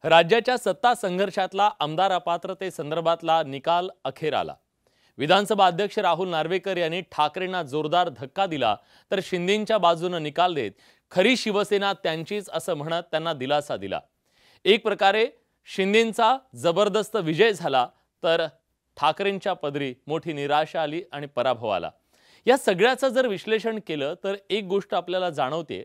राज्याच्या सत्ता संघर्षातला आमदार अपात्रतेसंदर्भातला निकाल अखेर आला। विधानसभा अध्यक्ष राहुल नार्वेकर यांनी ठाकरेंना जोरदार धक्का दिला, तर शिंदेंच्या बाजूने निकाल देत खरी शिवसेना त्यांचीच असं म्हणत त्यांना दिलासा दिला। एक प्रकारे शिंदेंचा जबरदस्त विजय झाला, तर ठाकरेंच्या पदरी मोठी निराशा आली आणि पराभव आला। या सगळ्याचं जर विश्लेषण केलं तर एक गोष्ट आपल्याला जाणवते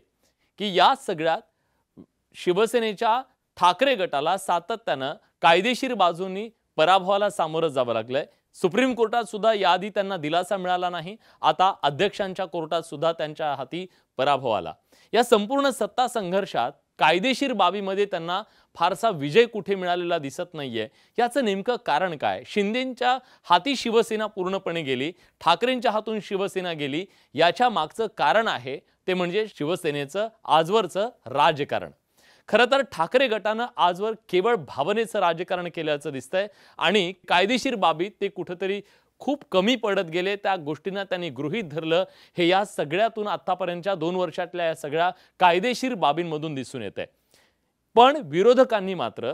की या सगळ्यात शिवसेनेच्या ठाकरे गटाला सातत्याने कायदेशीर बाजूंनी पराभवाला सामोरं जावं लागलंय। सुप्रीम कोर्टात सुद्धा याआधी त्यांना दिलासा मिळाला नाही, आता अध्यक्षांच्या कोर्टात सुद्धा त्यांच्या हाती पराभव आला। या संपूर्ण सत्ता संघर्षात कायदेशीर बाबीमध्ये त्यांना फारसा विजय कुठे मिळालेला दिसत नाहीये। याचं नेमकं कारण काय? शिंदेंच्या हाती शिवसेना पूर्णपणे गेली, ठाकरेंच्या हातून शिवसेना गेली, याच्या मागचं कारण आहे ते म्हणजे शिवसेनेचं आजवरचं राजकारण। खरं तर ठाकरे गटानं आजवर केवळ भावनेचं राजकारण केल्याचं दिसतंय आणि कायदेशीर बाबीत ते कुठेतरी खूप कमी पडत गेले। त्या गोष्टींना त्यांनी गृहीत धरलं, हे या सगळ्यातून आतापर्यंतच्या 2 वर्षातल्या या सगळ्या कायदेशीर बाबींमधून दिसून येतंय। पण विरोधकांनी मात्र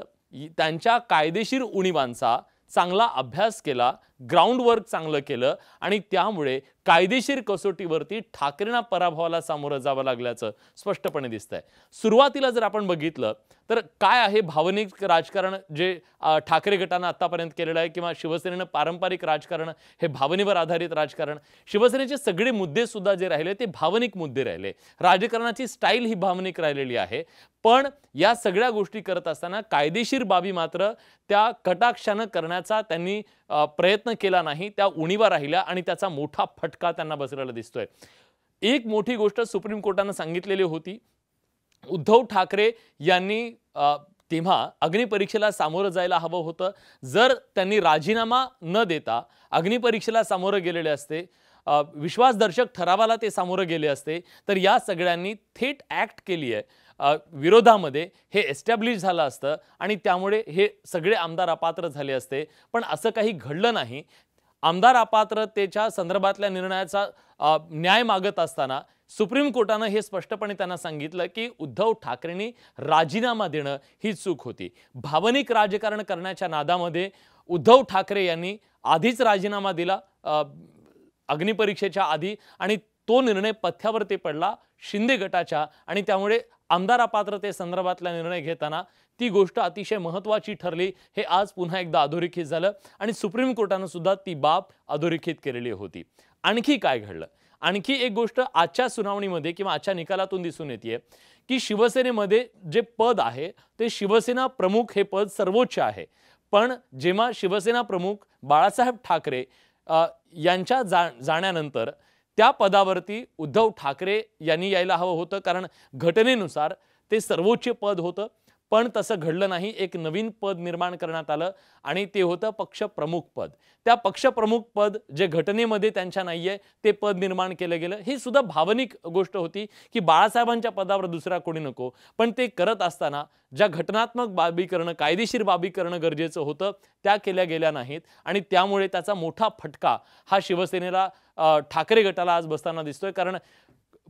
त्यांच्या कायदेशीर उणीवांचा चांगला अभ्यास केला, ग्राउंड वर्क चांगलं केलं आणि त्यामुळे कायदेशीर कसोटीवरती ठाकरेंना पराभवाला सामोरं जावं लागल्याचं स्पष्टपणे दिसतंय। सुरुवातीला जर आपण बघितलं तर काय आहे भावनिक राजकारण जे ठाकरे गटानं आतापर्यंत केलेलं आहे, किंवा शिवसेनेनं पारंपरिक राजकारण हे भावनेवर आधारित राजकारण। शिवसेनेचे सगळे मुद्दे सुद्धा जे राहिले ते भावनिक मुद्दे राहिले, राजकारणाची स्टाईल ही भावनिक राहिलेली आहे। पण या सगळ्या गोष्टी करत असताना कायदेशीर बाबी मात्र त्या कटाक्षानं करण्याचा त्यांनी प्रयत्न केला नाही, त्या उणीवा राहिल्या आणि त्याचा मोठा फटका त्यांना बसलेला दिसतोय। एक मोठी गोष्ट सुप्रीम कोर्टाने सांगितलेली होती, उद्धव ठाकरे यांनी तेव्हा अग्निपरीक्षेला सामोरं जायला हवं होतं। जर त्यांनी राजीनामा न देता अग्निपरीक्षेला सामोरं गेलेले असते, विश्वासदर्शक ठरावाला ते सामोरं गेले असते, तर या सगळ्यांनी थेट ॲक्ट केली आहे विरोधामध्ये, हे एस्टॅब्लिश झालं असतं आणि त्यामुळे हे सगळे आमदार अपात्र झाले असते। पण असं काही घडलं नाही। आमदार अपात्रतेच्या संदर्भातल्या निर्णयाचा न्याय मागत असताना सुप्रीम कोर्टाने हे स्पष्टपणे त्यांना सांगितलं की उद्धव ठाकरेंनी राजीनामा देणं ही चूक होती। भावनिक राजकारण करण्याच्या नादामध्ये उद्धव ठाकरे यांनी आधीच राजीनामा दिला अग्निपरीक्षेच्या आधी, आणि तो निर्णय पथ्यावरती पडला शिंदे गटाच्या, आणि त्यामुळे आमदार अपात्रते संदर्भातला निर्णय घेताना ती गोष्ट अतिशय महत्त्वाची ठरली। हे आज पुन्हा एकदा अधोरेखित झालं आणि सुप्रीम कोर्टाने सुद्धा ती बाब अधोरेखित केलेली होती। आणखी काय घडलं? आणखी एक गोष्ट आजच्या सुनावणीमध्ये किंवा आजच्या निकालातून दिसून येते की शिवसेनेमध्ये जे पद आहे ते शिवसेना प्रमुख हे पद सर्वोच्च आहे। पण जेव्हा शिवसेना प्रमुख बाळासाहेब ठाकरे यांच्या जाण्यानंतर त्या पदावरती उद्धव ठाकरे यांनी यायला हवं होतं, कारण घटनेनुसार ते सर्वोच्च पद होतं। पण तसं घडलं नाही, एक नवीन पद निर्माण करण्यात आलं आणि ते होतं पक्षप्रमुख पद। त्या पक्षप्रमुख पद जे घटनेमध्ये त्यांच्या नाहीये ते पद निर्माण केलं गेलं। ही सुद्धा भावनिक गोष्ट होती की बाळासाहेबांच्या पदावर दुसरा कोणी नको, पण ते करत असताना ज्या घटनात्मक बाबी करणं, कायदेशीर बाबी करणं गरजेचं होतं त्या केल्या गेल्या नाहीत आणि त्यामुळे त्याचा मोठा फटका हा शिवसेनेला ठाकरे गटाला आज बसताना दिसतोय। कारण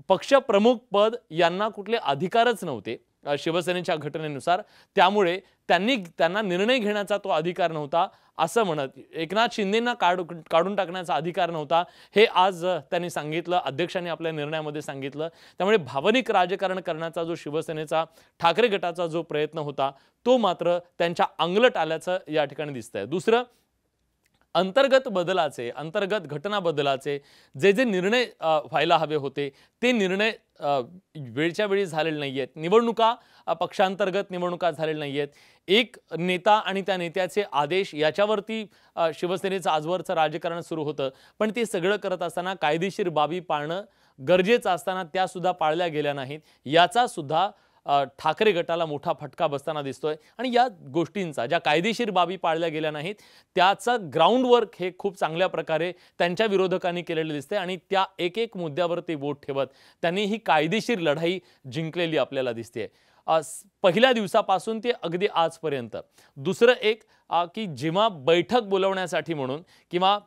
पक्षप्रमुख पद यांना कुठले अधिकारच नव्हते शिवसेनेच्या घटनेनुसार, त्यामुळे त्यांना निर्णय घेण्याचा तो अधिकार नव्हता असं म्हणत एकनाथ शिंदेंना काढून टाकण्याचा अधिकार नव्हता, हे आज त्यांनी सांगितलं, अध्यक्षांनी आपल्या निर्णयामध्ये सांगितलं। त्यामुळे भावनिक राजकारण करण्याचा जो शिवसेनेचा ठाकरे गटाचा जो प्रयत्न होता तो मात्र त्यांच्या अंगलट आल्याचं या ठिकाणी दिसतंय। दुसरं, अंतर्गत बदलाचे, अंतर्गत घटना बदलाचे जे निर्णय व्हायला हवे होते ते निर्णय वेळच्या वेळी झालेले नाहीयेत। निवडणुका पक्षांतर्गत निवडणुका झालेल्या नाहीयेत। एक नेता आणि त्या नेत्याचे आदेश याच्यावरती शिवसेनेचं आजवरचं राजकारण सुरू होतं, पण ते सगळं करत असताना कायदेशीर बाबी पाळणं गरजेचं असताना त्या सुद्धा पाळल्या गेल्या नाहीत। याचा सुद्धा ठाकरे गटाला मोठा फटका बसताना दिसतोय आणि या गोष्टींचा, ज्या कायदेशीर बाबी पाळल्या गेल्या नाहीत त्याचा ग्राउंड वर्क हे खूप चांगल्या प्रकारे त्यांच्या विरोधकांनी केलेले दिसते आणि त्या एक एक मुद्द्यावरती बोट ठेवत त्यांनी ही कायदेशीर लढाई जिंकलेली आपल्याला दिसते। पहिल्या दिवसापासून ते अगदी आजपर्यंत। दुसरं एक की जेव्हा बैठक बोलवण्यासाठी म्हणून किंवा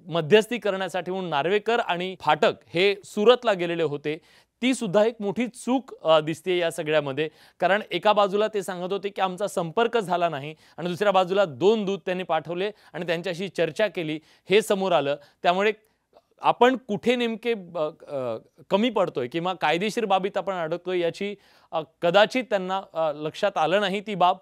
मध्यस्थी करण्यासाठी म्हणून नार्वेकर आणि फाटक हे सुरतला गेलेले होते, ती सुद्धा एक मोठी चूक दिसते या सगळ्यामध्ये. कारण एका बाजूला ते सांगत होते की आमचा संपर्क झाला नाही आणि दुसऱ्या बाजूला 2 दूत त्यांनी पाठवले आणि त्यांच्याशी चर्चा केली हे समोर आलं. त्यामुळे आपण कुठे नेमके कमी पडतोय किंवा कायदेशीर बाबीत आपण अडकतोय याची कदाचित त्यांना लक्षात आलं नाही ती बाब.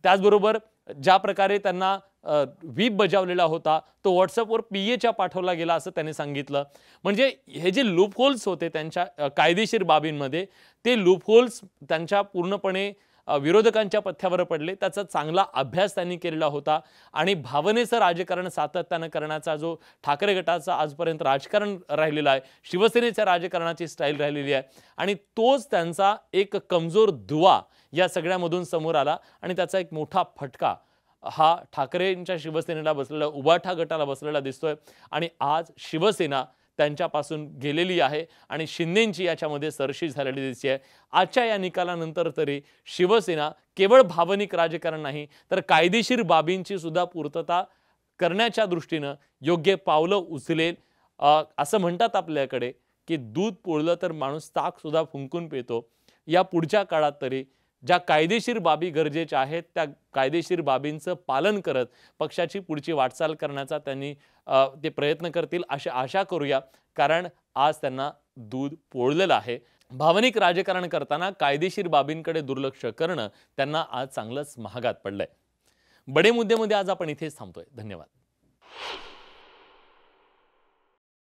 त्याचबरोबर ज्या प्रकारे त्यांना व्हीप बजावलेला होता तो व्हॉट्सअपवर पीएच्या पाठवला गेला असं त्यांनी सांगितलं. म्हणजे हे जे लूप होल्स होते त्यांच्या कायदेशीर बाबींमध्ये ते लूप होल्स त्यांच्या पूर्णपणे विरोधकांच्या पथ्यावर पडले. त्याचा चांगला अभ्यास त्यांनी केलेला होता आणि भावनेचं राजकारण सातत्यानं करण्याचा जो ठाकरे गटाचा आजपर्यंत राजकारण राहिलेला आहे, शिवसेनेच्या राजकारणाची स्टाईल राहिलेली आहे आणि तोच त्यांचा एक कमजोर दुवा या सगळ्यामधून समोर आला आणि त्याचा एक मोठा फटका हा ठाकरेंच्या शिवसेनेला बसलेला, उभाठा गटाला बसलेला दिसतोय आणि आज शिवसेना त्यांच्यापासून गेलेली आहे आणि शिंदेंची याच्यामध्ये सरशी झालेली दिसते आहे. आजच्या या निकालानंतर तरी शिवसेना केवळ भावनिक राजकारण नाही तर कायदेशीर बाबींची सुद्धा पूर्तता करण्याच्या दृष्टीनं योग्य पावलं उचलेल. असं म्हणतात आपल्याकडे की दूध पोळलं तर माणूस ताक सुद्धा फुंकून पितो. या पुढच्या काळात तरी ज्या कायदेशीर बाबी गरजेच्या आहेत त्या कायदेशीर बाबींचं पालन करत पक्षाची पुढची वाटचाल करण्याचा त्यांनी ते प्रयत्न करतील अशी आशा करूया. कारण आज त्यांना दूध पोळलेलं आहे. भावनिक राजकारण करताना कायदेशीर बाबींकडे दुर्लक्ष करणं त्यांना आज चांगलंच महागात पडलंय. बडे मुद्द्यामध्ये आज आपण इथेच थांबतोय. धन्यवाद.